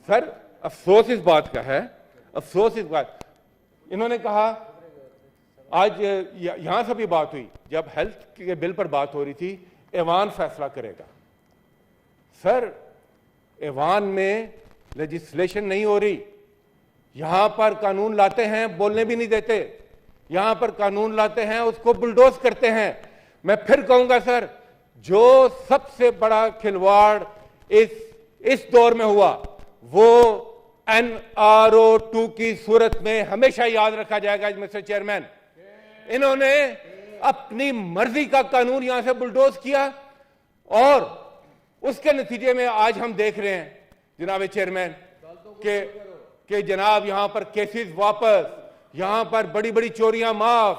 Sir अफसोस इस बात का है, अफसोस इस बात, इन्होंने कहा आज यहां से भी बात हुई, जब हेल्थ के बिल पर बात हो रही थी, ऐवान फैसला करेगा। सर ऐवान में लेजिस्लेशन नहीं हो रही, यहां पर कानून लाते हैं बोलने भी नहीं देते, यहां पर कानून लाते हैं उसको बुलडोज करते हैं। मैं फिर कहूंगा सर, जो सबसे बड़ा खिलवाड़ इस दौर में हुआ वो NRO2 की सूरत में हमेशा याद रखा जाएगा। मिस्टर चेयरमैन, इन्होंने अपनी मर्जी का कानून यहां से बुलडोज किया और उसके नतीजे में आज हम देख रहे हैं जनाब चेयरमैन कि जनाब यहां पर केसेस वापस, यहां पर बड़ी बड़ी चोरियां माफ,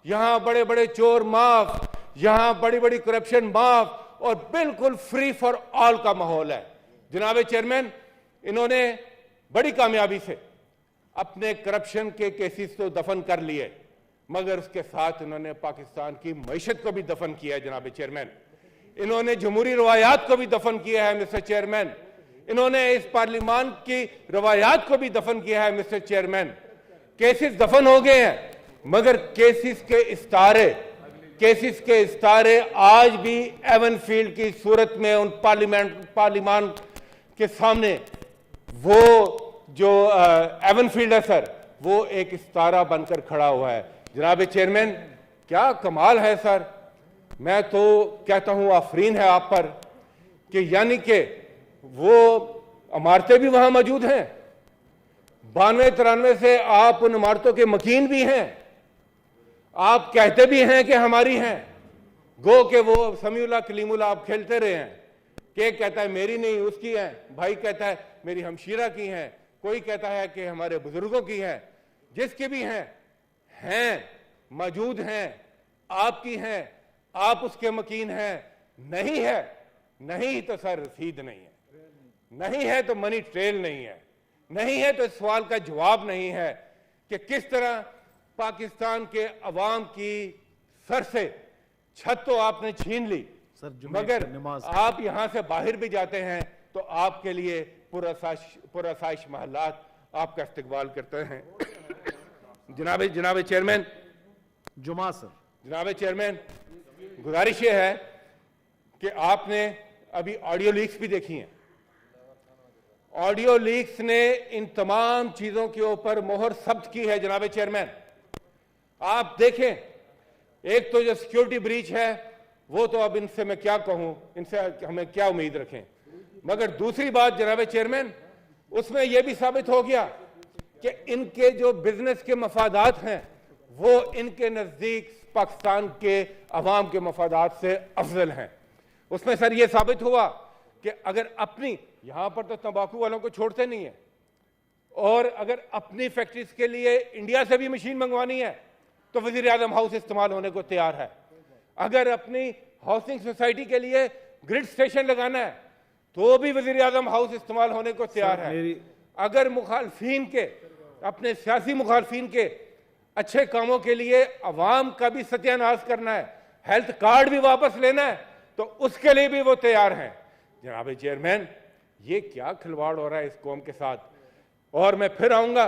यहां बड़े बड़े चोर माफ, यहां बड़ी बड़ी करप्शन माफ और बिल्कुल फ्री फॉर ऑल का माहौल है। जनाब चेयरमैन, इन्होंने बड़ी कामयाबी से अपने करप्शन के केसेस तो दफन कर लिए, मगर उसके साथ इन्होंने पाकिस्तान की मईशत को भी दफन किया है। जनाब चेयरमैन, इन्होंने जमहूरी रवायात को भी दफन किया है। मिस्टर चेयरमैन, इन्होंने इस पार्लियामान की रवायात को भी दफन किया है। मिस्टर चेयरमैन, केसेस दफन हो गए हैं, मगर केसेस के इस्तारे आज भी एवनफील्ड की सूरत में उन पार्लियामान के सामने वो जो एवनफील्ड है सर, वो एक इस्तारा बनकर खड़ा हुआ है। जनाब चेयरमैन, क्या कमाल है सर, मैं तो कहता हूं आफरीन है आप पर कि यानी कि वो इमारतें भी वहां मौजूद हैं, 92-93 से आप उन इमारतों के मकीन भी हैं, आप कहते भी हैं कि हमारी हैं, गो के वो समीउल्लाह कलीमुल्लाह आप खेलते रहे हैं कि एक कहता है मेरी नहीं उसकी है, भाई कहता है मेरी हमशीरा की हैं, कोई कहता है कि हमारे बुजुर्गों की हैं, जिसकी भी हैं मौजूद हैं, आपकी हैं, आप उसके मकीन हैं, नहीं है नहीं तो सर रसीद नहीं है, नहीं है तो मनी ट्रेल नहीं है, नहीं है तो इस सवाल का जवाब नहीं है कि किस तरह पाकिस्तान के अवाम की सर से छत तो आपने छीन ली, मगर आप यहां से बाहर भी जाते हैं तो आपके लिए पुरअसाइश महल्लात आपका इस्तकबाल करते हैं। जनाब चेयरमैन, जुमा सर, जनाब चेयरमैन, गुजारिश ये है कि आपने अभी ऑडियो लीक्स भी देखी हैं। ऑडियो लीक्स ने इन तमाम चीजों के ऊपर मोहर सब्त की है। जनाब चेयरमैन, आप देखें, एक तो जो सिक्योरिटी ब्रीच है वो तो अब इनसे मैं क्या कहूं, इनसे हमें क्या उम्मीद रखें, मगर दूसरी बात जनाब चेयरमैन, उसमें यह भी साबित हो गया कि इनके जो बिजनेस के मफादात हैं वो इनके नजदीक पाकिस्तान के अवाम के मफादात से अफजल हैं। उसमें सर यह साबित हुआ कि अगर अपनी, यहां पर तो तंबाकू वालों को छोड़ते नहीं है, और अगर अपनी फैक्ट्रीज के लिए इंडिया से भी मशीन मंगवानी है तो वजीर आजम हाउस इस्तेमाल होने को तैयार है। अगर अपनी हाउसिंग सोसाइटी के लिए ग्रिड स्टेशन लगाना है तो भी वजीर आजम हाउस इस्तेमाल होने को तैयार है। अगर मुखालफीन के, अपने सियासी मुखालफीन के अच्छे कामों के लिए अवाम का भी सत्यानाश करना है, हेल्थ कार्ड भी वापस लेना है, तो उसके लिए भी वो तैयार हैं। जनाब चेयरमैन, ये क्या खिलवाड़ हो रहा है इस कौम के साथ। और मैं फिर आऊंगा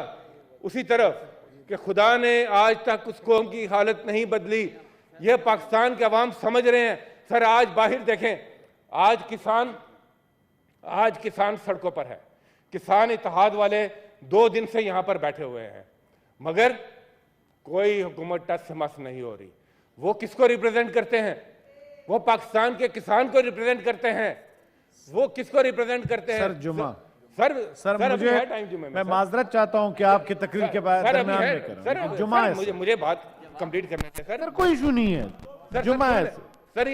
उसी तरफ कि खुदा ने आज तक उस कौम की हालत नहीं बदली, यह पाकिस्तान के अवाम समझ रहे हैं। सर आज बाहर देखें, आज किसान सड़कों पर है, किसान इत्तेहाद वाले 2 दिन से यहां पर बैठे हुए हैं, मगर कोई हुकूमत टस से मस नहीं हो रही। वो किसको रिप्रेजेंट करते हैं? वो पाकिस्तान के किसान को रिप्रेजेंट करते हैं। वो किसको रिप्रेजेंट करते हैं? सर जुमा, सर मुझे मैं माजरत चाहता हूं कि आपकी तकरीर के बाद दरमियान में करें। जुमा है, मुझे बात कंप्लीट करने दें सर। कोई इशू नहीं है, जुमा है सर।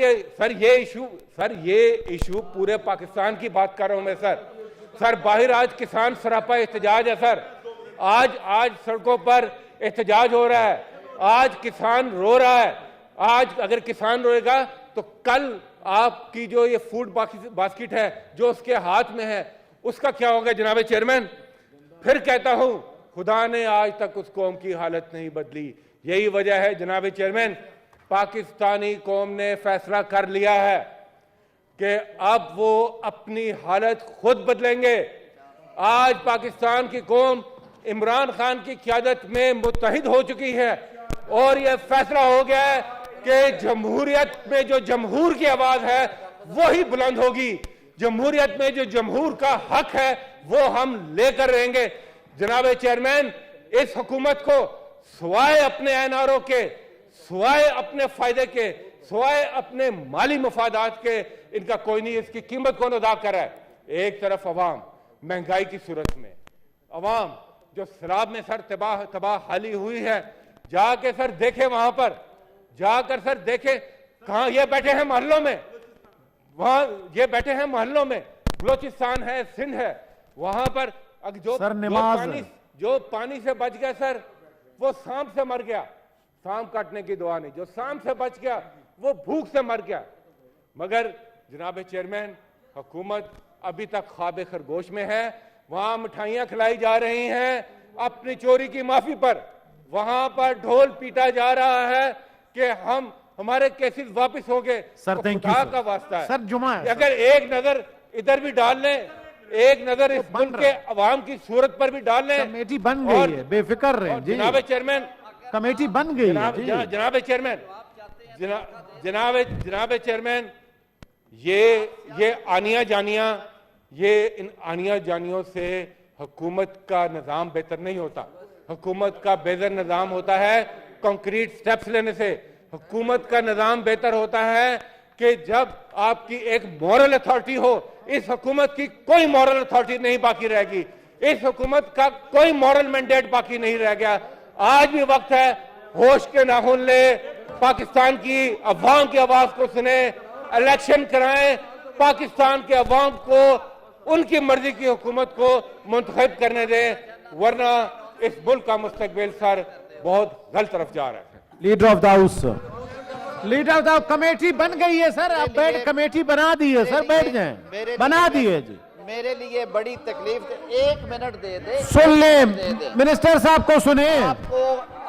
ये इशू पूरे पाकिस्तान की बात कर रहा हूं मैं सर। बाहर आज किसान सरापा एहतजाज है सर, आज सड़कों पर एहतजाज हो रहा है, आज किसान रो रहा है। आज अगर किसान रोएगा तो कल आपकी जो ये फूड बास्केट है जो उसके हाथ में है, उसका क्या होगा? जनाब चेयरमैन, फिर कहता हूं, खुदा ने आज तक उस कौम की हालत नहीं बदली। यही वजह है जनाब चेयरमैन, पाकिस्तानी कौम ने फैसला कर लिया है कि अब वो अपनी हालत खुद बदलेंगे। आज पाकिस्तान की कौम इमरान खान की क़यादत में मुत्तहिद हो चुकी है और यह फैसला हो गया है कि जमहूरियत में जो जमहूर की आवाज है वही बुलंद होगी। जमहूरियत में जो जमहूर का हक है वो हम लेकर रहेंगे। जनाब चेयरमैन, इस हुकूमत को सिवाय अपने एनआरओ के, सिवाय अपने फायदे के, सिवाय अपने माली मफादात के इनका कोई नहीं। इसकी कीमत कौन अदा कर रहा है? एक तरफ अवाम महंगाई की सूरत में, अवाम जो शराब में सर तबाह हाली हुई है, जाके सर देखे, वहां पर जाकर सर देखे, कहां ये बैठे हैं मोहल्लों में, वहां ये बैठे हैं मोहल्लों में, बलोचिस्तान है, सिंध है, वहां पर जो पानी से बच गया सर वो सांप से मर गया। सांप काटने की दुआ नहीं, जो सांप से बच गया वो भूख से मर गया। मगर जनाब चेयरमैन, हुकूमत अभी तक ख्वाब खरगोश में है। वहां मिठाइयां खिलाई जा रही हैं अपनी चोरी की माफी पर, वहां पर ढोल पीटा जा रहा है कि हमारे केसेस वापस हो गए। सर थैंक यू का वास्ता है सर, जुमा है। अगर एक नजर इधर भी डाल लें, एक नजर इस मुल्क के अवाम की सूरत पर भी डाल लें। कमेटी बन गई है, बेफिक्र रहे जी। जनाब चेयरमैन, कमेटी बन गई है। जनाब चेयरमैन, जनाब चेयरमैन, ये आनिया जानिया, ये इन आनिया जानियों से हुकूमत का निज़ाम बेहतर नहीं होता। हुकूमत का बेहतर निज़ाम होता है कंक्रीट स्टेप्स लेने से। हुकूमत का निज़ाम बेहतर होता है कि जब आपकी एक मॉरल अथॉरिटी हो। इस हुकूमत की कोई मॉरल अथॉरिटी नहीं बाकी रहेगी, इस हुकूमत का कोई मॉरल मैंडेट बाकी नहीं रह गया। आज भी वक्त है, होश के नाखून ले, पाकिस्तान की अवाम की आवाज को सुने, इलेक्शन कराएं, पाकिस्तान के अवाम को उनकी मर्जी की हुकूमत को मुंतखब करने दें, वरना इस मुल्क का मुस्तकबिल सर बहुत गलत तरफ जा रहा है। Leader of the house, leader of the committee बन गई है सर, अब बैठ कमेटी बना दी है सर, बैठ जाएं, बना दी है जी। मेरे लिए बड़ी तकलीफ, एक मिनट दे दे, सुन ले मिनिस्टर साहब को सुने।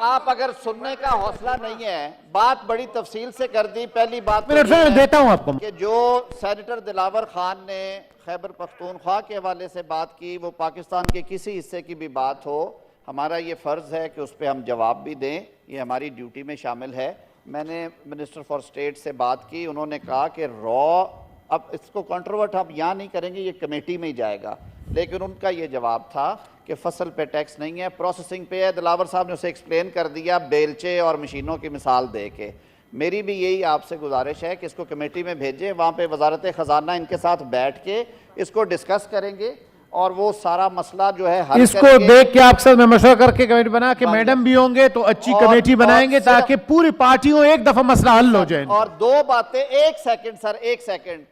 आप अगर सुनने का हौसला नहीं है, बात बड़ी तफसील से कर दी। पहली बात मिनट देता हूं आपको कि जो सेनेटर दिलावर खान ने खैबर पख्तूनख्वा के हवाले से बात की, वो पाकिस्तान के किसी हिस्से की भी बात हो, हमारा ये फर्ज है कि उस पर हम जवाब भी दें, ये हमारी ड्यूटी में शामिल है। मैंने मिनिस्टर फॉर स्टेट से बात की, उन्होंने कहा कि रॉ, अब इसको कंट्रोवर्ट आप यहाँ नहीं करेंगे, ये कमेटी में ही जाएगा, लेकिन उनका ये जवाब था कि फसल पे टैक्स नहीं है, प्रोसेसिंग पे है। दिलावर साहब ने उसे एक्सप्लेन कर दिया बेलचे और मशीनों की मिसाल दे के। मेरी भी यही आपसे गुजारिश है कि इसको कमेटी में भेजें, वहाँ पे वजारत ख़जाना इनके साथ बैठ के इसको डिस्कस करेंगे और वो सारा मसला जो है हल इसको देख के आप सब में मशवरा करके कमेटी बना के, मैडम भी होंगे तो अच्छी कमेटी बनाएंगे ताकि पूरी पार्टियों एक दफा मसला हल हो जाए। और दो बातें, एक सेकंड सर, एक सेकंड,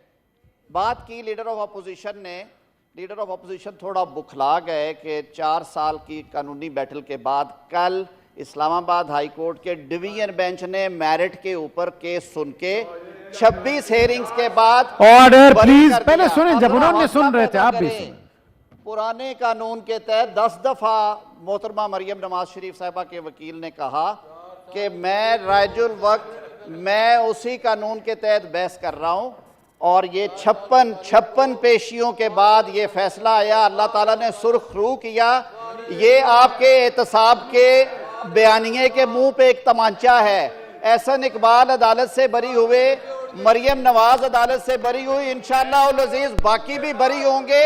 बात की लीडर ऑफ अपोजिशन ने। लीडर ऑफ अपोजिशन थोड़ा बुखला गए कि 4 साल की कानूनी बैटल के बाद कल इस्लामाबाद हाई कोर्ट के डिवीजन बेंच ने मेरिट के ऊपर केस सुन के 26 हेयरिंग्स के बाद ऑर्डर प्लीज पहले सुने, जब उन्होंने सुन रहे थे आप भी सुने। पुराने कानून के तहत 10 दफा मोहतरमा मरियम नवाज शरीफ साहिबा के वकील ने कहा कि मैं राजुल वक्त मैं उसी कानून के तहत बहस कर रहा हूं और ये 56 पेशियों के बाद ये फैसला आया। अल्लाह ताला ने सुर्ख रू किया। ये आपके एहतसाब के बयानिए के मुंह पे एक तमांचा है। एहसन इकबाल अदालत से बरी हुए, मरियम नवाज अदालत से बरी हुई, इंशाअल्लाह उल अजीज बाकी भी बरी होंगे।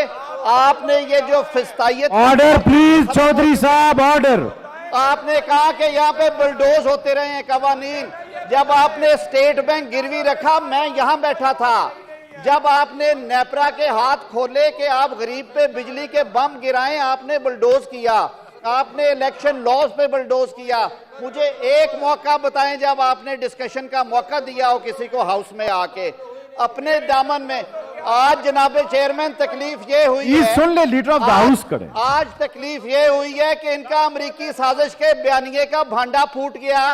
आपने ये जो फिस्तायत, ऑर्डर प्लीज चौधरी साहब, ऑर्डर। आपने कहा कि यहाँ पे बुलडोज होते रहे हैं कवानीन। जब आपने स्टेट बैंक गिरवी रखा, मैं यहां बैठा था। जब आपने नेपरा के हाथ खोले कि आप गरीब पे बिजली के बम गिराएं, आपने बुलडोज किया। आपने इलेक्शन लॉज पे बुलडोज किया। मुझे एक मौका बताएं जब आपने डिस्कशन का मौका दिया हो किसी को हाउस में आके अपने दामन में। आज जनाब चेयरमैन तकलीफ ये हुई है, सुन ले लीडर ऑफ द हाउस करें। आज तकलीफ ये हुई है कि इनका अमरीकी साजिश के बयानिए का भांडा फूट गया।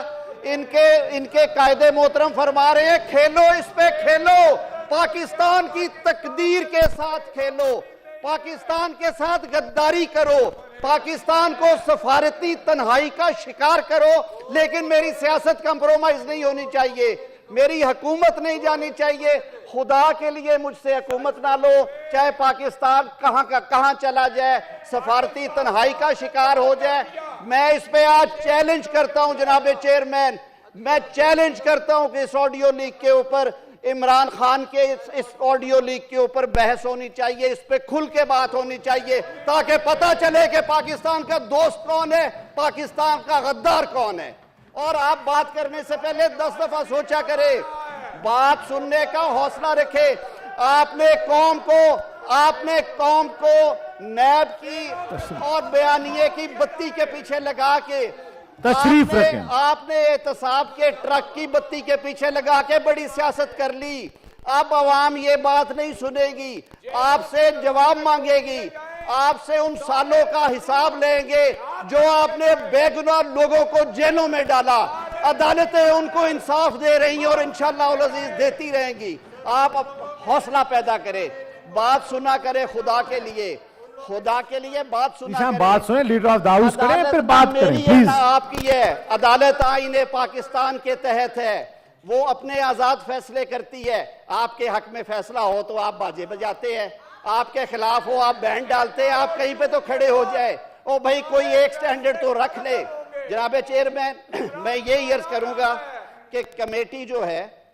इनके कायदे मोहतरम फरमा रहे हैं, खेलो इस पे, खेलो, पाकिस्तान की तकदीर के साथ खेलो, पाकिस्तान के साथ गद्दारी करो, पाकिस्तान को सफारती तन्हाई का शिकार करो, लेकिन मेरी सियासत कंप्रोमाइज नहीं होनी चाहिए, मेरी हुकूमत नहीं जानी चाहिए। खुदा के लिए मुझसे हुकूमत ना लो, चाहे पाकिस्तान कहां का कहां चला जाए, सफारती तन्हाई का शिकार हो जाए। मैं इस पे आज चैलेंज करता हूं जनाब चेयरमैन, मैं चैलेंज करता हूं कि इस ऑडियो लीक के ऊपर, इमरान खान के इस ऑडियो लीक के ऊपर बहस होनी चाहिए, इस पे खुल के बात होनी चाहिए, ताकि पता चले कि पाकिस्तान का दोस्त कौन है, पाकिस्तान का गद्दार कौन है। और आप बात करने से पहले 10 दफा सोचा करें, बात सुनने का हौसला रखे। आपने कौम को नैब की और बयानिए की बत्ती के पीछे लगा के, तशरीफ रखें, आपने एहतसाब के ट्रक की बत्ती के पीछे लगा के बड़ी सियासत कर ली। अब अवाम ये बात नहीं सुनेगी, आपसे जवाब मांगेगी, आपसे उन सालों का हिसाब लेंगे जो आपने बेगुनाह लोगों को जेलों में डाला। अदालतें उनको इंसाफ दे रही हैं और इंशाअल्लाह उल अजीज देती रहेंगी। आप हौसला पैदा करें, बात सुना करें, खुदा के लिए बात सुना करें। बात सुने, लीडर ऑफ द हाउस करें, फिर बात करें प्लीज। आपकी है अदालत, आईने पाकिस्तान के तहत है, वो अपने आजाद फैसले करती है। आपके हक में फैसला हो तो आप बाजे बजाते हैं, आपके खिलाफ हो आप बैंड डालते हैं, आप कहीं पे तो खड़े हो जाए। ओ भाई कोई एक स्टैंडर्ड तो रख ले। जनाब चेयरमैन, मैं ये अर्ज करूंगा कि कमेटी जो है,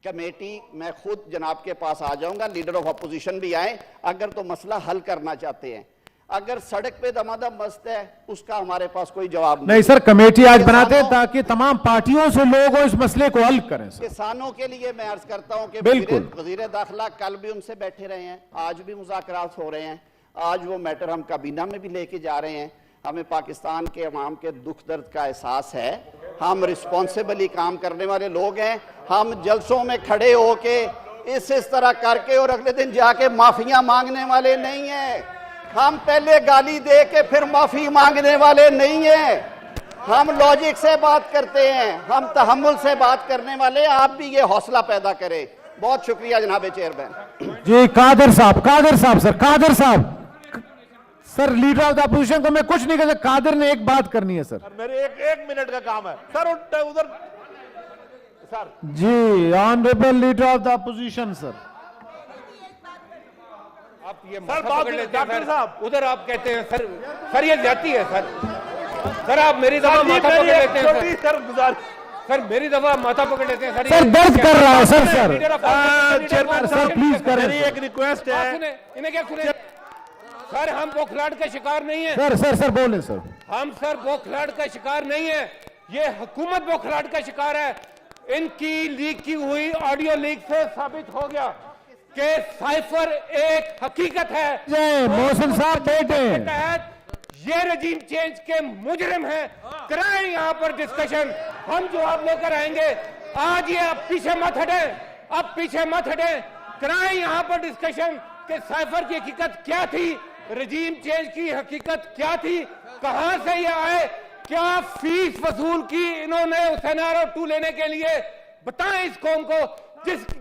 कमेटी मैं खुद जनाब के पास आ जाऊंगा, लीडर ऑफ अपोजिशन भी आए, अगर तो मसला हल करना चाहते हैं। अगर सड़क पे दमादम मस्त है, उसका हमारे पास कोई जवाब नहीं सर, कमेटी आज बनाते हैं ताकि तमाम पार्टियों से लोग इस मसले को हल करें। किसानों के लिए मैं अर्ज करता हूं कि वजीर दाखिला कल भी उनसे बैठे रहे हैं, आज भी मुज़ाकरात हो रहे हैं, आज वो मैटर हम काबीना में भी लेके जा रहे हैं। हमें पाकिस्तान के अवाम के दुख दर्द का एहसास है, हम रिस्पॉन्सिबली काम करने वाले लोग हैं। हम जलसों में खड़े होके इस तरह करके और अगले दिन जाके माफिया मांगने वाले नहीं हैं। हम पहले गाली दे के फिर माफी मांगने वाले नहीं हैं। हम लॉजिक से बात करते हैं, हम तहम्मुल से बात करने वाले। आप भी ये हौसला पैदा करें। बहुत शुक्रिया जनाब चेयरमैन जी। कादर साहब sir, leader of the opposition को मैं कुछ नहीं कहता, कादर ने एक बात करनी है सर। मेरे एक मिनट का काम है सर, उधर sir ji. Honourable leader of the opposition sir, आप ये माथा पकड़ लेते हैं सर, उधर आप कहते हैं सर ये जाती है सर आप मेरी दफा माथा पकड़ लेते हैं सर मेरी दफा माथा पकड़ लेते हैं सर दर्द कर रहा है सर। चेयरमैन सर प्लीज करें, मेरी एक रिक्वेस्ट है। इन्हें क्या सुने सर, हम बौखलाहट का शिकार नहीं है सर बोले सर, हम सर बौखलाहट का शिकार नहीं है, ये हुकूमत बौखलाहट का शिकार है। इनकी लीक की हुई ऑडियो लीक से साबित हो गया कि साइफर एक हकीकत है। मोहसिन साहब बैठे, ये रजीम चेंज के मुजरिम हैं। कराएं यहाँ पर डिस्कशन, हम जवाब लेकर आएंगे। आज ये अब पीछे मत हटे, कराएं यहाँ पर डिस्कशन कि साइफर की हकीकत क्या थी, रजीम चेंज की हकीकत क्या थी, कहां से ये आए, क्या फीस वसूल की इन्होंने हुसैन 2 लेने के लिए, बताएं इस कौम को,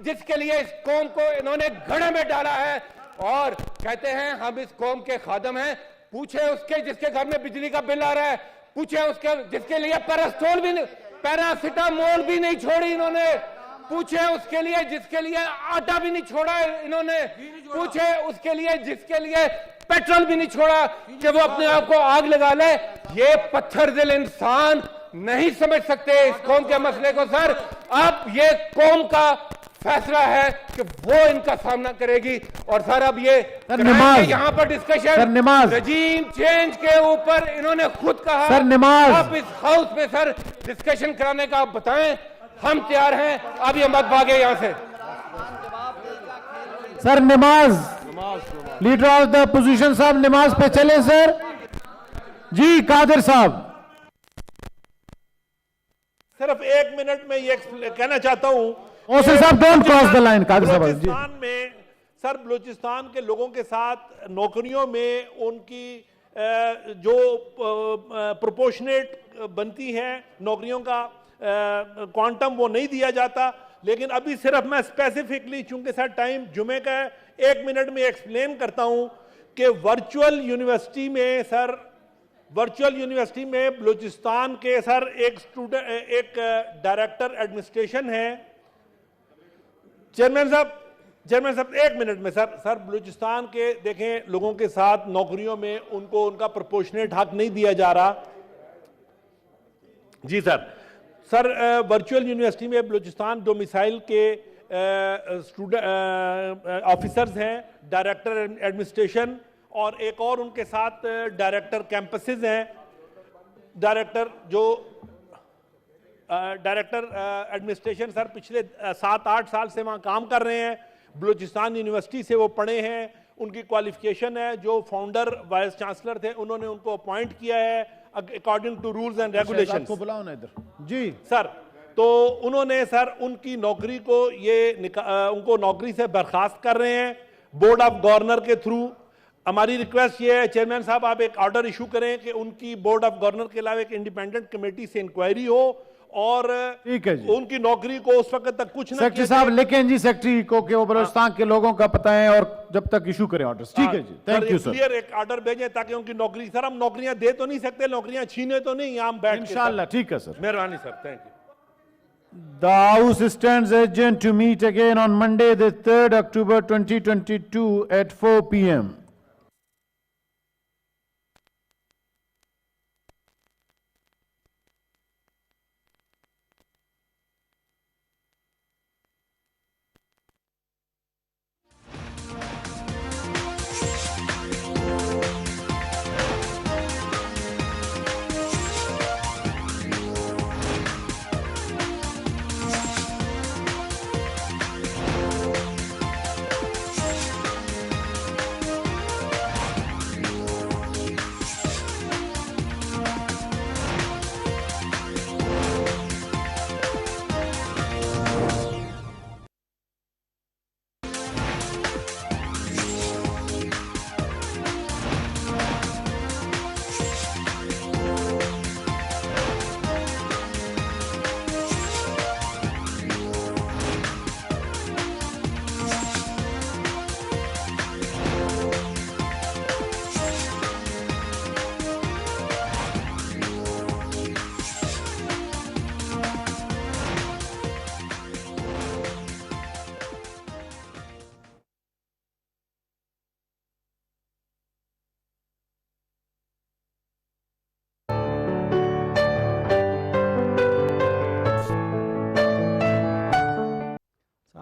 जिसके लिए इस कौम को इन्होंने घड़े में डाला है। और कहते हैं हम इस कौम के खादम हैं। पूछे उसके जिसके घर में बिजली का बिल आ रहा है, पूछे उसके जिसके लिए पैरासिटामोल भी नहीं छोड़ी इन्होंने, पूछे उसके लिए जिसके लिए आटा भी नहीं छोड़ा इन्होंने, पूछे उसके लिए जिसके लिए पेट्रोल भी नहीं छोड़ा कि वो अपने आप को आग लगा ले। ये पत्थर दिल इंसान नहीं समझ सकते इस कौम के मसले को सर। अब ये कौम का फैसला है कि वो इनका सामना करेगी। और सर अब ये यहाँ पर डिस्कशन रजीम चेंज के ऊपर इन्होंने खुद कहा, आप इस हाउस में सर डिस्कशन कराने का आप बताएं, हम तैयार हैं। अब ये मत भागे यहाँ से sir. Leader of the opposition साहब नमाज पे चले सर। जी कादिर साहब, सिर्फ 1 मिनट में ये कहना चाहता हूं, साहब don't cross the line. Qadir साहब, बलूचिस्तान में सर, बलूचिस्तान के लोगों के साथ नौकरियों में उनकी जो प्रोपोर्शनेट बनती है नौकरियों का क्वांटम, वो नहीं दिया जाता। लेकिन अभी सिर्फ मैं स्पेसिफिकली, चूंकि सर टाइम जुमे का है, 1 मिनट में एक्सप्लेन करता हूं कि वर्चुअल यूनिवर्सिटी में बलूचिस्तान के सर एक डायरेक्टर एडमिनिस्ट्रेशन है, चेयरमैन साहब 1 मिनट में सर बलूचिस्तान के देखें लोगों के साथ नौकरियों में उनको उनका प्रोपोर्शनेट हक नहीं दिया जा रहा। जी सर वर्चुअल यूनिवर्सिटी में बलूचिस्तान डोमिसाइल के स्टूडेंट ऑफिसर्स हैं, डायरेक्टर एडमिनिस्ट्रेशन और एक और उनके साथ डायरेक्टर कैंपसेस हैं। डायरेक्टर एडमिनिस्ट्रेशन सर पिछले 7-8 साल से वहाँ काम कर रहे हैं। बलूचिस्तान यूनिवर्सिटी से वो पढ़े हैं, उनकी क्वालिफिकेशन है। जो फाउंडर वाइस चांसलर थे उन्होंने उनको अपॉइंट किया है according to rules and regulations. को बुलाओ ना इधर जी सर। तो उन्होंने सर उनकी नौकरी को उनको नौकरी से बर्खास्त कर रहे हैं बोर्ड ऑफ गवर्नर के थ्रू। हमारी रिक्वेस्ट ये है चेयरमैन साहब आप एक ऑर्डर इशू करें कि उनकी बोर्ड ऑफ गवर्नर के अलावा एक इंडिपेंडेंट कमेटी से इंक्वायरी हो और ठीक है जी। उनकी नौकरी को उस वक्त तक कुछ ना सेक्रेटरी साहब लिखें जी सेक्रेटरी को कि वो बलूचिस्तान के लोगों का पता है और जब तक इशू करें ऑर्डर्स। ठीक है जी, थैंक यू सर। क्लियर एक ऑर्डर भेजें ताकि उनकी नौकरी, सर हम नौकरियां दे तो नहीं सकते, नौकरियां छीने तो नहीं, हम बैठ इंशाल्लाह। ठीक है सर, मेहरबानी sir, thank you. The House stands adjourned to meet again on Monday, the 3rd October 2022 at 4 p.m.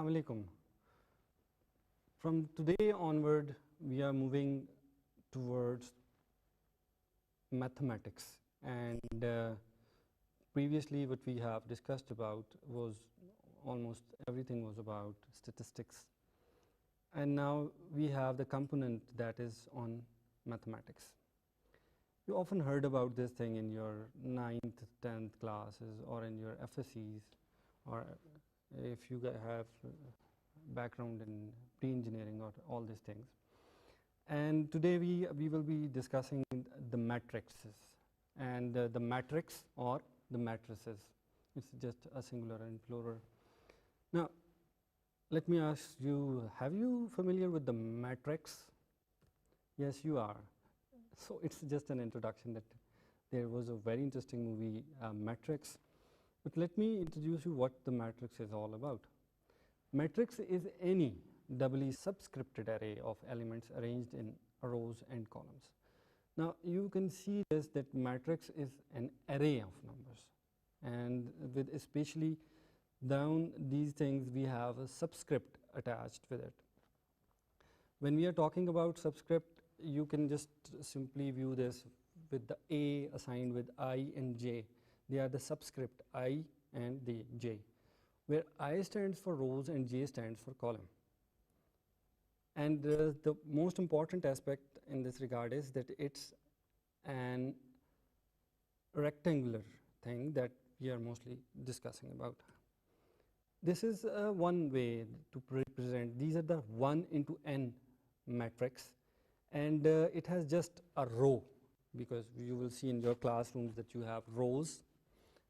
Assalamualaikum. From today onward, we are moving towards mathematics, and previously what we have discussed about was almost everything was about statistics, and now we have the component that is on mathematics. You often heard about this thing in your 9th, 10th classes or in your FSCs, or if you have background in pre-engineering or all these things. And today we will be discussing the matrices and the matrix or the matrices. It's just a singular and plural. Now, let me ask you, have you familiar with the matrix? Yes, you are. So it's just an introduction that there was a very interesting movie, Matrix. But let me introduce you what the matrix is all about. Matrix is any doubly subscripted array of elements arranged in rows and columns. Now you can see this, that matrix is an array of numbers, and with especially down these things we have a subscript attached with it. When we are talking about subscript, you can just simply view this with the A assigned with I and J. They are the subscript I and the J, where I stands for rows and J stands for column. And the most important aspect in this regard is that it's an rectangular thing that we are mostly discussing about. This is one way to represent. These are the 1 into n matrix, and it has just a row, because you will see in your classrooms that you have rows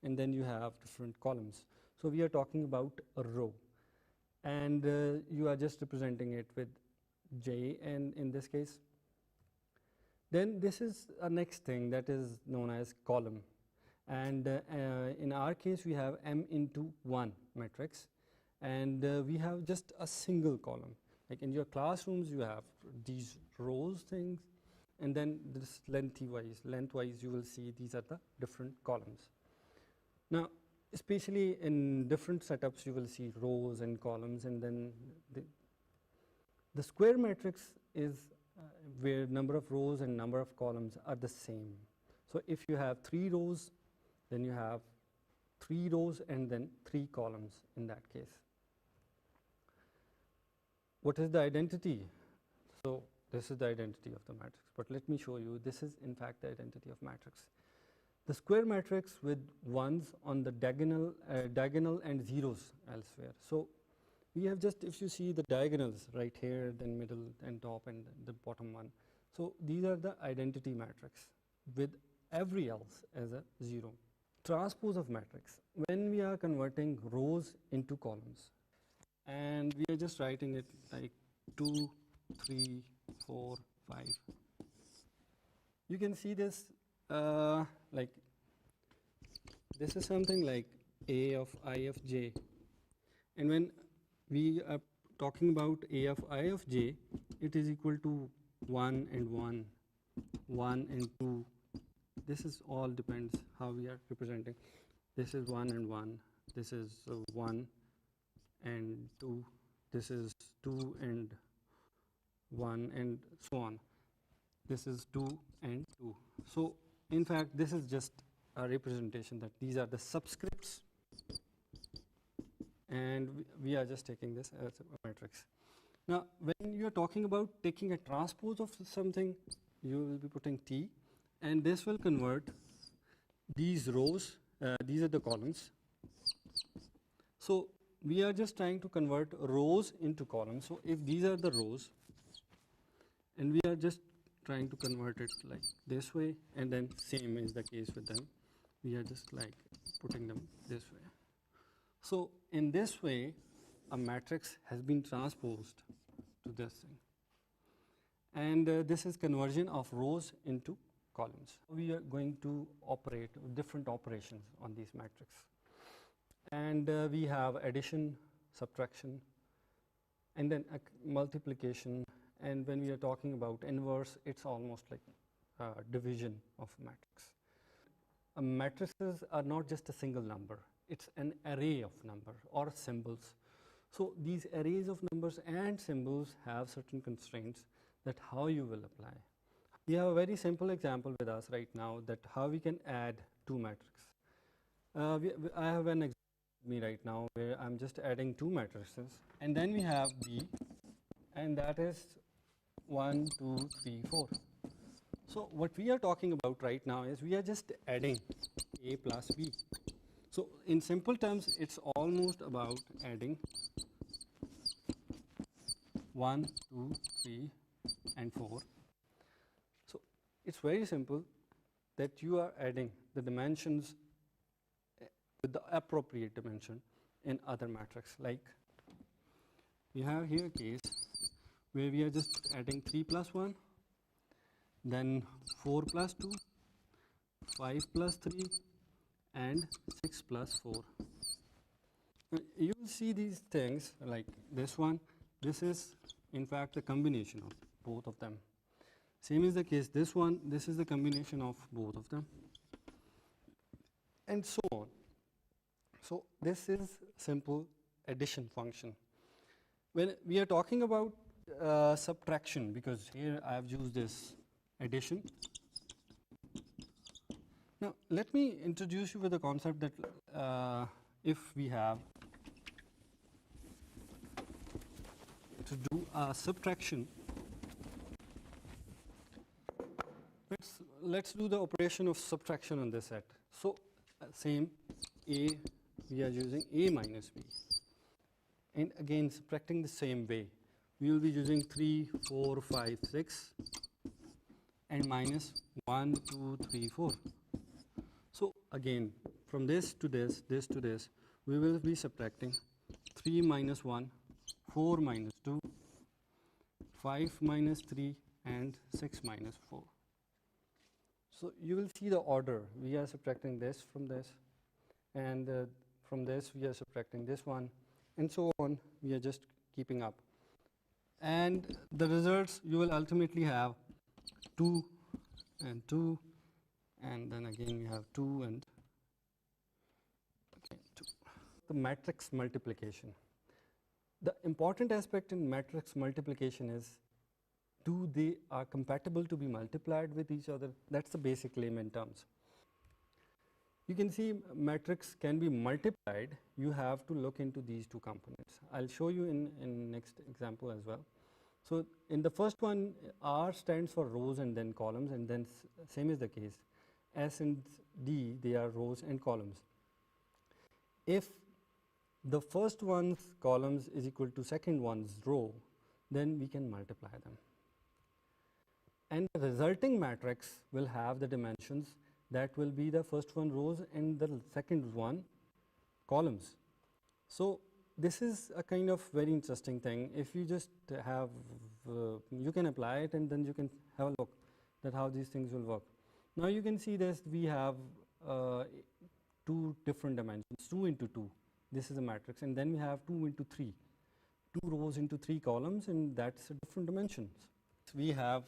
and then you have different columns. So we are talking about a row, and you are just representing it with J and in this case. Then this is a next thing that is known as column, and in our case we have m into 1 matrix, and we have just a single column. Like in your classrooms, you have these rows things, and then this lengthwise you will see these are the different columns. Now, especially in different setups, you will see rows and columns, and then the square matrix is where number of rows and number of columns are the same. So if you have 3 rows, then you have 3 rows and then 3 columns in that case. What is the identity? So this is the identity of the matrix, but let me show you, this is in fact the identity of matrix. The square matrix with ones on the diagonal and zeros elsewhere. So we have just, if you see the diagonals right here, then middle and top and the bottom one. So these are the identity matrix with every else as a 0. Transpose of matrix, when we are converting rows into columns, and we are just writing it like 2, 3, 4, 5. You can see this like this is something like A of I of j, and when we are talking about A of I of j, it is equal to 1 and 1, 1 and 2. This is all depends how we are representing. This is 1 and 1, this is 1 and 2, this is 2 and 1, and so on. This is 2 and 2. So in fact, this is just a representation that these are the subscripts, and we are just taking this as a matrix. Now, when you are talking about taking a transpose of something, you will be putting T, and this will convert these rows, these are the columns. So we are just trying to convert rows into columns. So if these are the rows, and we are just trying to convert it like this way, and then same is the case with them. We are just like putting them this way. So in this way, a matrix has been transposed to this thing. And this is conversion of rows into columns. We are going to operate different operations on these matrices. And we have addition, subtraction, and then multiplication. And when we are talking about inverse, it's almost like division of matrix. Matrices are not just a single number. It's an array of numbers or symbols. So these arrays of numbers and symbols have certain constraints that how you will apply. We have a very simple example with us right now that how we can add 2 matrices. I have an example with me right now where I'm just adding 2 matrices, and then we have B, and that is 1, 2, 3, 4. So what we are talking about right now is we are just adding A plus B. So in simple terms, it's almost about adding 1, 2, 3, and 4. So it's very simple that you are adding the dimensions with the appropriate dimension in other matrix. Like we have here a case where we are just adding 3 plus 1, then 4 plus 2, 5 plus 3, and 6 plus 4. You will see these things like this one. This is in fact the combination of both of them. Same is the case this one. This is the combination of both of them, and so on. So this is simple addition function. When we are talking about subtraction, because here I have used this addition. Now let me introduce you with the concept that if we have to do a subtraction, let's do the operation of subtraction on this set. So same A, we are using A minus B, and again subtracting the same way. We will be using 3, 4, 5, 6, and minus 1, 2, 3, 4. So again, from this to this, this to this, we will be subtracting 3 minus 1, 4 minus 2, 5 minus 3, and 6 minus 4. So you will see the order. We are subtracting this from this, and from this we are subtracting this one, and so on. We are just keeping up. And the results, you will ultimately have 2 and 2, and then again you have 2 and 2. The matrix multiplication. The important aspect in matrix multiplication is, do they are compatible to be multiplied with each other? That's the basic layman terms. You can see matrix can be multiplied. You have to look into these two components. I'll show you in next example as well. So in the first one, R stands for rows and then columns, and then same is the case. S and D, they are rows and columns. If the first one's columns is equal to second one's row, then we can multiply them. And the resulting matrix will have the dimensions that will be the first one rows and the second one columns. So this is a kind of very interesting thing. If you just have, you can apply it and then you can have a look at how these things will work. Now you can see this, we have 2 different dimensions, 2 into 2. This is a matrix, and then we have 2 into 3. 2 rows into 3 columns, and that's a different dimensions. We have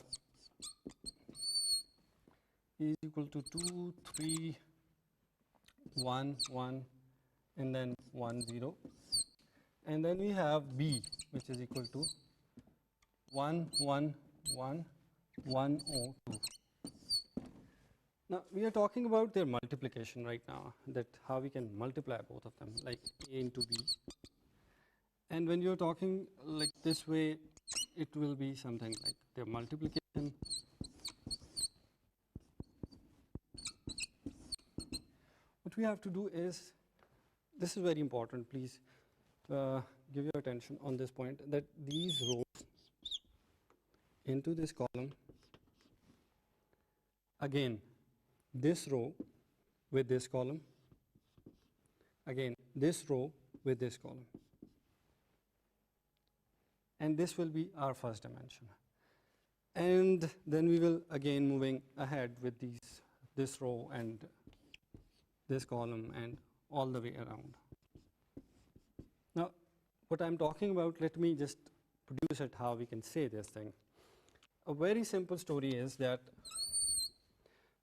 is equal to 2, 3, 1, 1, and then 1, 0. And then we have B, which is equal to 1, 1, 1, 1, 0, 2. Now, we are talking about their multiplication right now, that how we can multiply both of them, like A into B. And when you're talking like this way, it will be something like their multiplication. What we have to do is, this is very important, please give your attention on this point, that these rows into this column, again, this row with this column, again, this row with this column. And this will be our first dimension. And then we will again moving ahead with this row and this column and all the way around. Now, what I'm talking about, let me just produce it how we can say this thing. A very simple story is that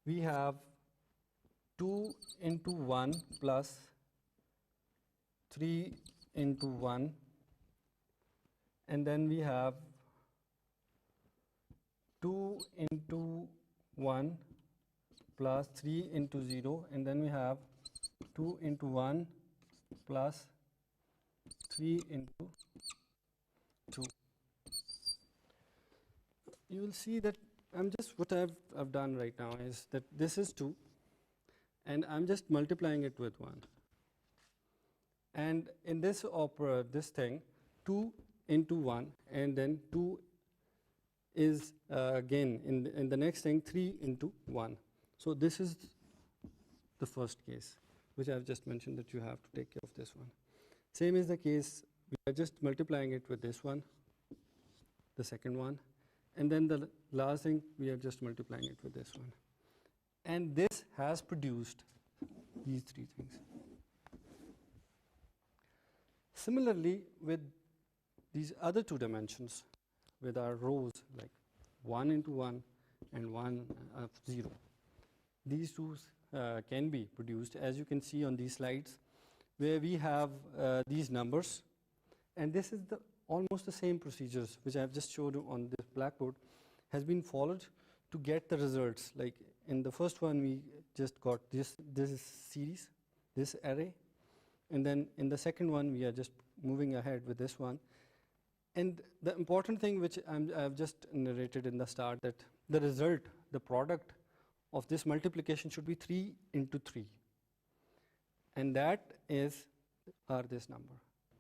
we have 2 into 1 plus 3 into 1, and then we have 2 into 1 plus 3 into 0, and then we have 2 into 1 plus 3 into 2. You will see that what I've done right now is that this is 2, and I'm just multiplying it with 1. And in this this thing, 2 into 1, and then 2 is again in the next thing 3 into 1. So this is the first case, which I've just mentioned that you have to take care of this one. Same is the case, we are just multiplying it with this one, the second one, and then the last thing, we are just multiplying it with this one. And this has produced these 3 things. Similarly, with these other 2 dimensions, with our rows like 1 into 1 and 1 of 0, these 2 can be produced, as you can see on these slides, where we have these numbers, and this is almost the same procedures which I have just showed you on this blackboard has been followed to get the results. Like in the first one, we just got this series, this array, and then in the second one, we are just moving ahead with this one. And the important thing which I've just narrated in the start, that the result, the product of this multiplication should be 3 into 3. And that is this number.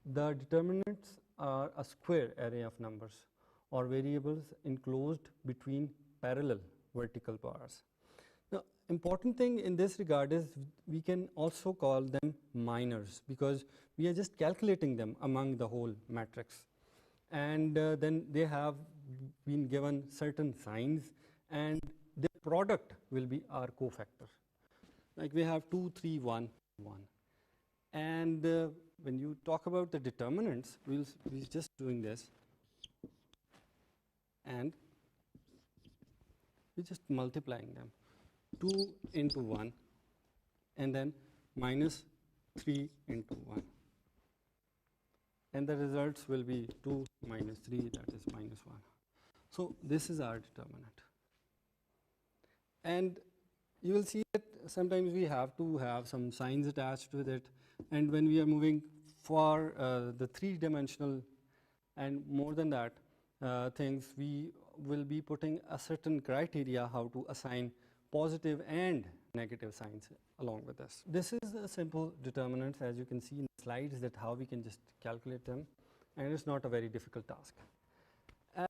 The determinants are a square array of numbers or variables enclosed between parallel vertical bars. Now, important thing in this regard is we can also call them minors, because we are just calculating them among the whole matrix. And then they have been given certain signs, and the product will be our cofactor. Like we have 2, 3, 1, 1. And when you talk about the determinants, we'll just doing this, and we're just multiplying them. 2 into 1, and then minus 3 into 1. And the results will be 2 minus 3, that is minus 1. So this is our determinant. And you will see that sometimes we have to have some signs attached with it. And when we are moving for the three-dimensional and more than that things, we will be putting a certain criteria how to assign positive and negative signs along with this. This is a simple determinants, as you can see in the slides, that how we can just calculate them, and it's not a very difficult task.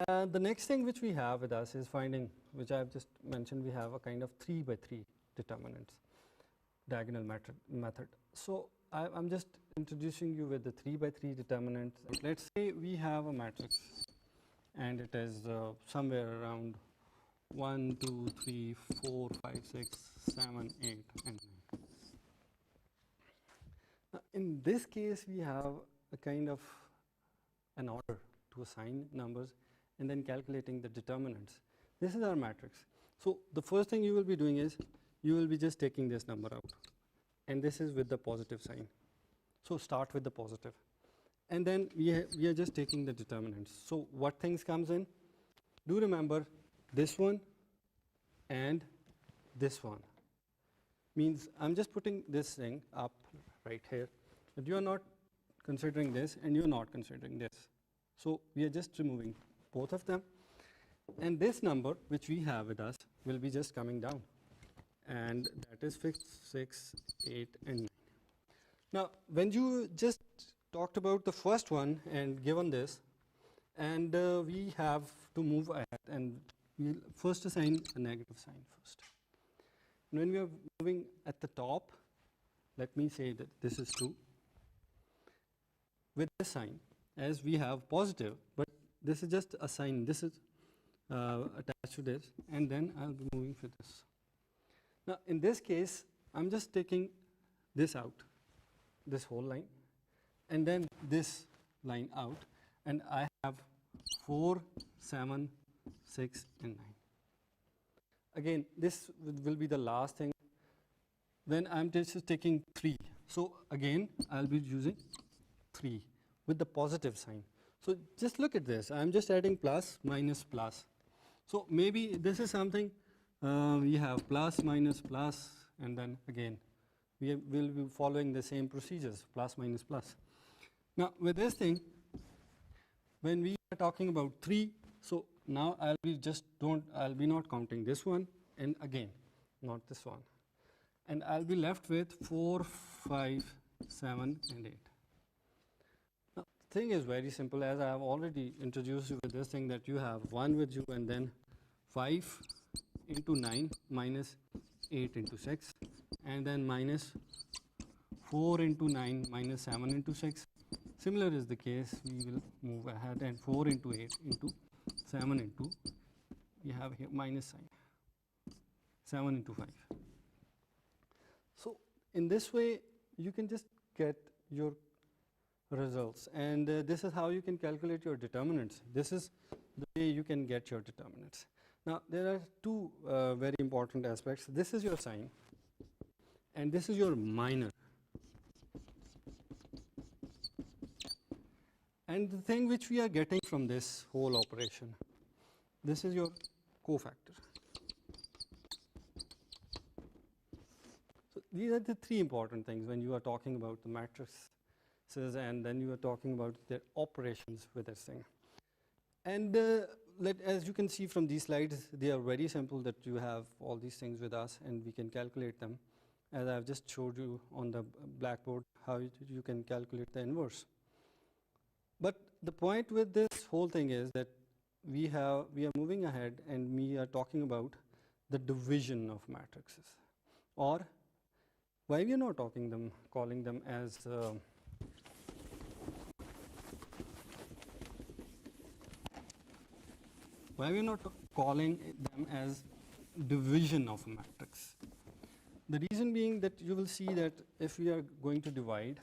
The next thing which we have with us is finding, which I've just mentioned, we have a kind of 3 by 3 determinants diagonal method. So I'm just introducing you with the 3 by 3 determinants. Let's say we have a matrix and it is somewhere around 1, 2, 3, 4, 5, 6, 7, 8, and 9. Now, in this case, we have a kind of an order to assign numbers and then calculating the determinants. This is our matrix. So the first thing you will be doing is you will be just taking this number out, and this is with the positive sign. So start with the positive. And then we are just taking the determinants. So what things comes in? Do remember this one and this one. Means I'm just putting this thing up right here, but you are not considering this and you are not considering this. So we are just removing both of them. And this number which we have with us will be just coming down. And that is 6, 8, and 9. Now, when you just talked about the first one and given this, and we have to move ahead, and we'll first assign a negative sign first. And when we are moving at the top, let me say that this is 2. With this sign, as we have positive, but this is just a sign, this is attached to this, and then I'll be moving for this. Now, in this case, I'm just taking this out, this whole line, and then this line out, and I have 4, 7, 6, and 9. Again, this will be the last thing. Then I'm just taking 3. So again, I'll be using 3 with the positive sign. So just look at this. I'm just adding plus, minus, plus. So maybe this is something we have plus, minus, plus, and then again, we will be following the same procedures, plus, minus, plus. Now, with this thing, when we are talking about 3, so now I'll be not counting this one, and again, not this one. And I'll be left with 4, 5, 7, and 8. Now, the thing is very simple, as I have already introduced you with this thing, that you have 1 with you, and then 5 into 9 minus 8 into 6, and then minus 4 into 9 minus 7 into 6. Similar is the case, we will move ahead, and 4 into 8 into 7 into, we have here minus sign, 7 into 5. So in this way, you can just get your results, and this is how you can calculate your determinants. This is the way you can get your determinants. Now, there are two very important aspects. This is your sign, and this is your minor. And the thing which we are getting from this whole operation, this is your cofactor. So these are the 3 important things when you are talking about the matrices, and then you are talking about their operations with this thing. And as you can see from these slides, they are very simple, that you have all these things with us and we can calculate them, as I've just showed you on the blackboard how you can calculate the inverse. But the point with this whole thing is that we are moving ahead and we are talking about the division of matrices, or why we are not calling them as why we are not calling them as division of a matrix. The reason being that you will see that if we are going to divide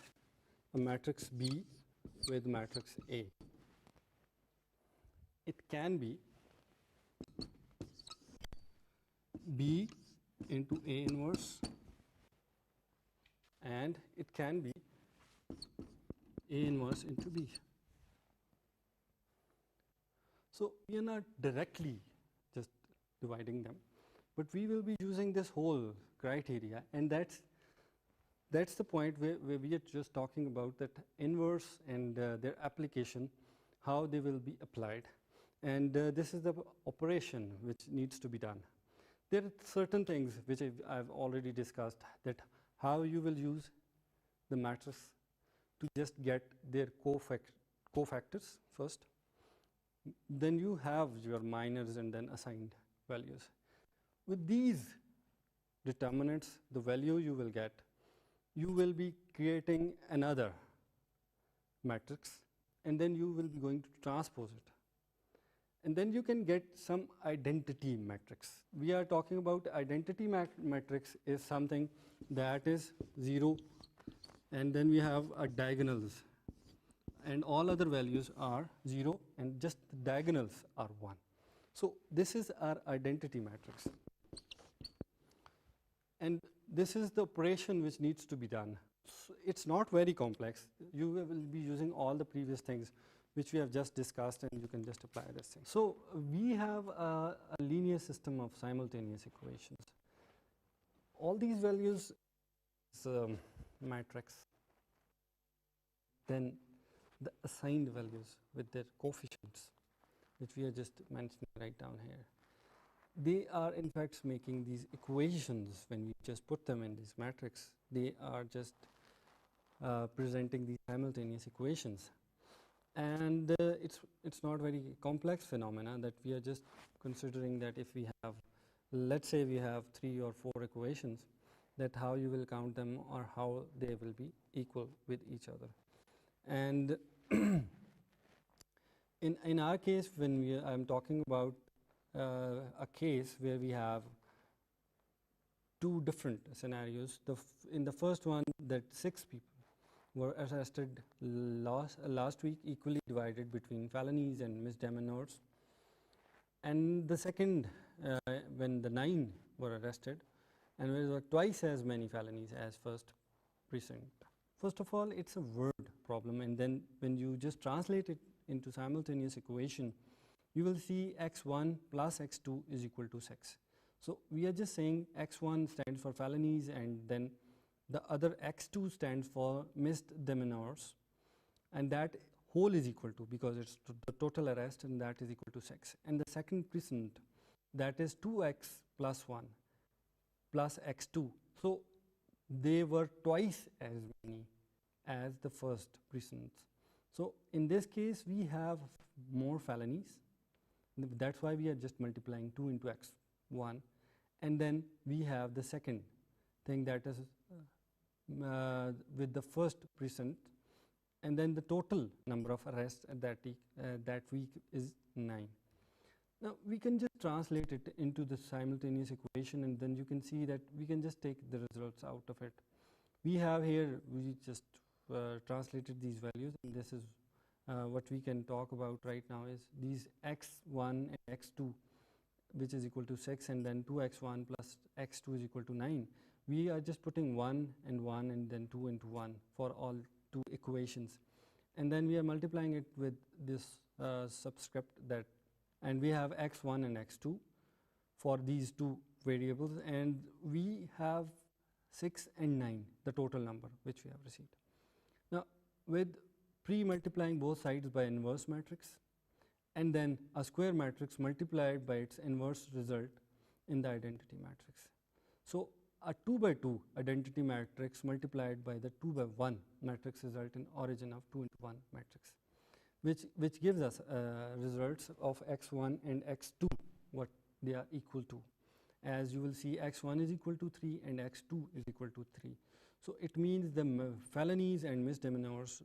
a matrix B with matrix A, it can be B into A inverse, and it can be A inverse into B. So we are not directly just dividing them, but we will be using this whole criteria, and that's the point where we are just talking about that inverse and their application, how they will be applied. And this is the operation which needs to be done. There are certain things which I've already discussed, that how you will use the matrix to just get their cofactors first. Then you have your minors and then assigned values. With these determinants, the value you will get, you will be creating another matrix, and then you will be going to transpose it. And then you can get some identity matrix. We are talking about identity matrix is something that is 0, and then we have a diagonals, and all other values are 0, and just the diagonals are 1. So this is our identity matrix. And this is the operation which needs to be done. So it's not very complex. You will be using all the previous things which we have just discussed, and you can just apply this thing. So we have a linear system of simultaneous equations. All these values is matrix. Then the assigned values with their coefficients, which we are just mentioning right down here. They are in fact making these equations. When we just put them in this matrix, they are just presenting these simultaneous equations. And it's not very complex phenomena, that we are just considering that if we have, let's say we have 3 or 4 equations, that how you will count them or how they will be equal with each other. And in our case, when I'm talking about a case where we have 2 different scenarios. In the first one, that 6 people were arrested last week, equally divided between felonies and misdemeanors. And the second, when the 9 were arrested, and there were twice as many felonies as first precinct. First of all, it's a word problem, and then when you just translate it into simultaneous equation, you will see x1 plus x2 is equal to 6. So we are just saying x1 stands for felonies, and then the other x2 stands for misdemeanors, and that whole is equal to, because it's the total arrest, and that is equal to 6. And the second precinct, that is 2x plus 1 plus x2. So they were twice as many as the first precincts. So in this case, we have more felonies. That's why we are just multiplying 2 into x1. And then we have the second thing, that is with the first precinct. And then the total number of arrests at that week is 9. Now we can just translate it into the simultaneous equation, and then you can see that we can just take the results out of it. We have here, we just translated these values, and this is what we can talk about right now is these x1 and x2, which is equal to 6, and then 2x1 plus x2 is equal to 9. We are just putting 1 and 1 and then 2 into 1 for all 2 equations. And then we are multiplying it with this subscript, that, and we have x1 and x2 for these 2 variables, and we have 6 and 9, the total number which we have received. Now with pre-multiplying both sides by inverse matrix, and then a square matrix multiplied by its inverse result in the identity matrix. So a 2 by 2 identity matrix multiplied by the 2 by 1 matrix result in origin of 2 into 1 matrix, which gives us results of x1 and x2, what they are equal to. As you will see, x1 is equal to 3 and x2 is equal to 3. So it means the felonies and misdemeanors,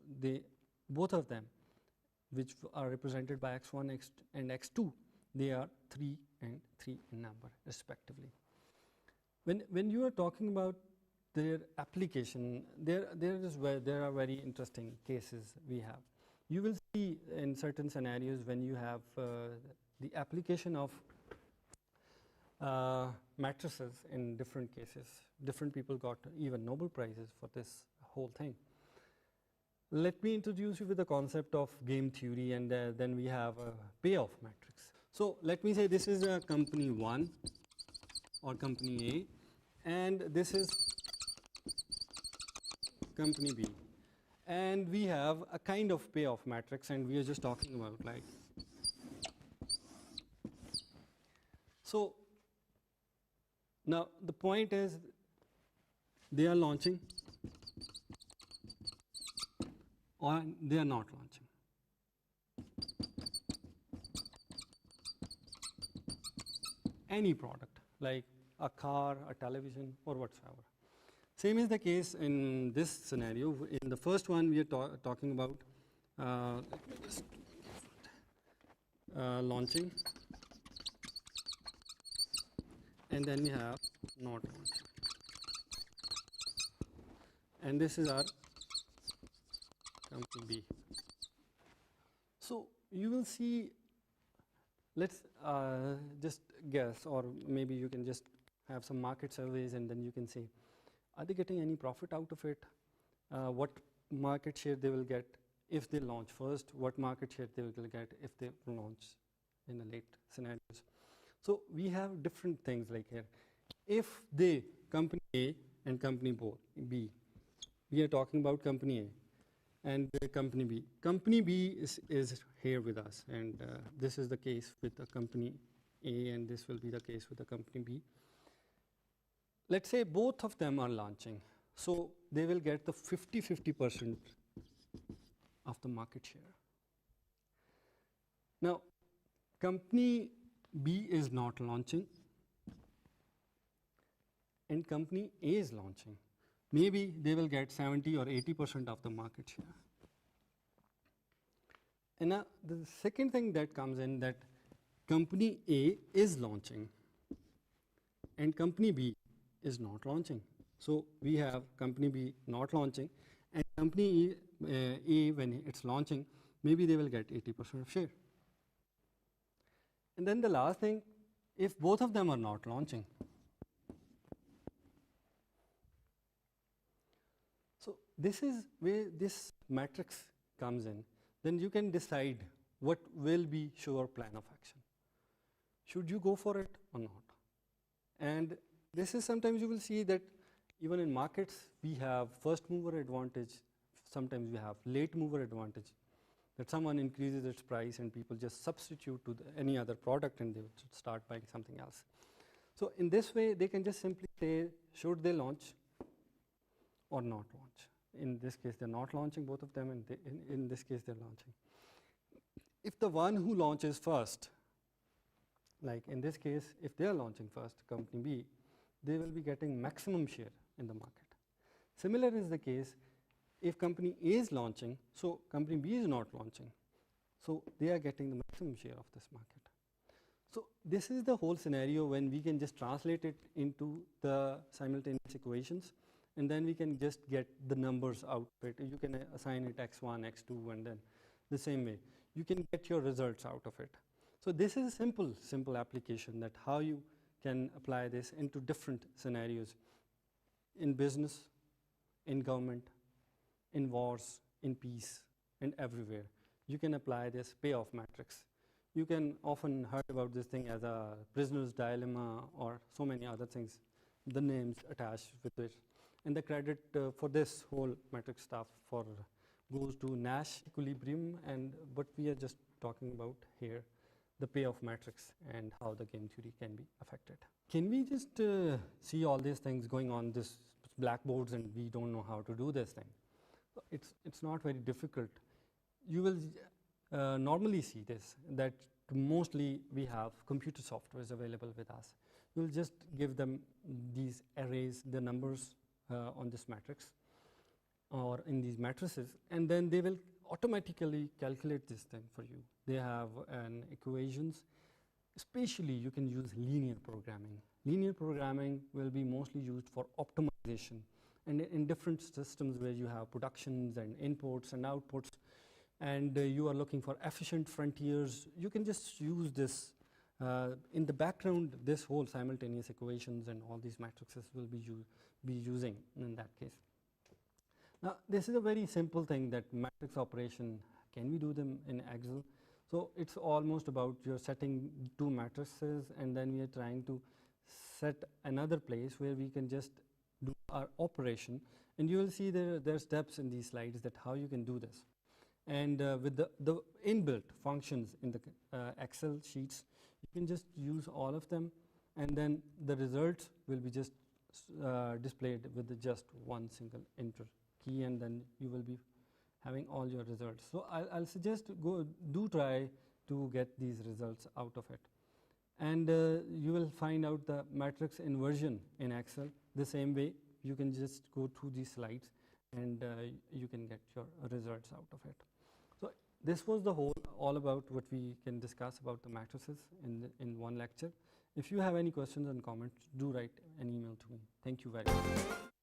both of them, which are represented by x1 and x2, they are 3 and 3 in number respectively. when you are talking about their application, there are very interesting cases we have. You will see in certain scenarios when you have the application of mattresses in different cases. Different people got even Nobel Prizes for this whole thing. Let me introduce you with the concept of game theory, and then we have a payoff matrix. So let me say this is a company 1 or company A, and this is company B. And we have a kind of payoff matrix, and we are just talking about like. So now the point is they are launching or they are not launching. Any product like a car, a television, or whatsoever. Same is the case in this scenario. In the first one, we are talking about launching, and then we have not launching. And this is our company B. So you will see, let's just guess, or maybe you can just have some market surveys and then you can say, are they getting any profit out of it? What market share they will get if they launch first? What market share they will get if they launch in the late scenarios? So we have different things like here. If they, company A and company B, we are talking about company A and company B. Company B is here with us, and this is the case with the company A, and this will be the case with the company B. Let's say both of them are launching, so they will get the 50-50% of the market share. Now, company B is not launching, and company A is launching. Maybe they will get 70 or 80% of the market share. And now the second thing that comes in, that company A is launching and company B is not launching. So we have company B not launching, and company A, when it's launching, maybe they will get 80% of share. And then the last thing, if both of them are not launching, so this is where this matrix comes in. Then you can decide what will be your plan of action. Should you go for it or not? And this is sometimes you will see that even in markets we have first mover advantage, sometimes we have late mover advantage, that someone increases its price and people just substitute to any other product and they will start buying something else. So in this way they can just simply say, should they launch or not launch? In this case they're not launching, both of them, and in this case they're launching. If the one who launches first, like in this case, if they are launching first, company B, they will be getting maximum share in the market. Similar is the case if company A is launching, so company B is not launching, so they are getting the maximum share of this market. So this is the whole scenario when we can just translate it into the simultaneous equations, and then we can just get the numbers out of it. You can assign it x1, x2, and then the same way you can get your results out of it. So this is a simple application, that how you can apply this into different scenarios in business, in government, in wars, in peace, and everywhere. You can apply this payoff matrix. You can often heard about this thing as a prisoner's dilemma or so many other things, the names attached with it. And the credit for this whole matrix stuff goes to Nash equilibrium, and what we are just talking about here, the payoff matrix and how the game theory can be affected. Can we just see all these things going on this blackboards and we don't know how to do this thing? It's not very difficult. You will normally see this, that mostly we have computer softwares available with us. We'll just give them these arrays, the numbers on this matrix or in these matrices, and then they will automatically calculate this thing for you. They have an equations. Especially you can use linear programming. Linear programming will be mostly used for optimization. And in different systems where you have productions and inputs and outputs, and you are looking for efficient frontiers, you can just use this. In the background, this whole simultaneous equations and all these matrices will be using in that case. Now, this is a very simple thing, that matrix operation, can we do them in Excel? So it's almost about you're setting two matrices, and then we are trying to set another place where we can just do our operation. And you will see there are steps in these slides that how you can do this. And with the inbuilt functions in the Excel sheets, you can just use all of them, and then the results will be just displayed with just one single enter key, and then you will be having all your results. So I'll suggest do try to get these results out of it. And you will find out the matrix inversion in Excel the same way. You can just go through these slides, and you can get your results out of it. So this was the all about what we can discuss about the matrices in one lecture. If you have any questions and comments, do write an email to me. Thank you very much.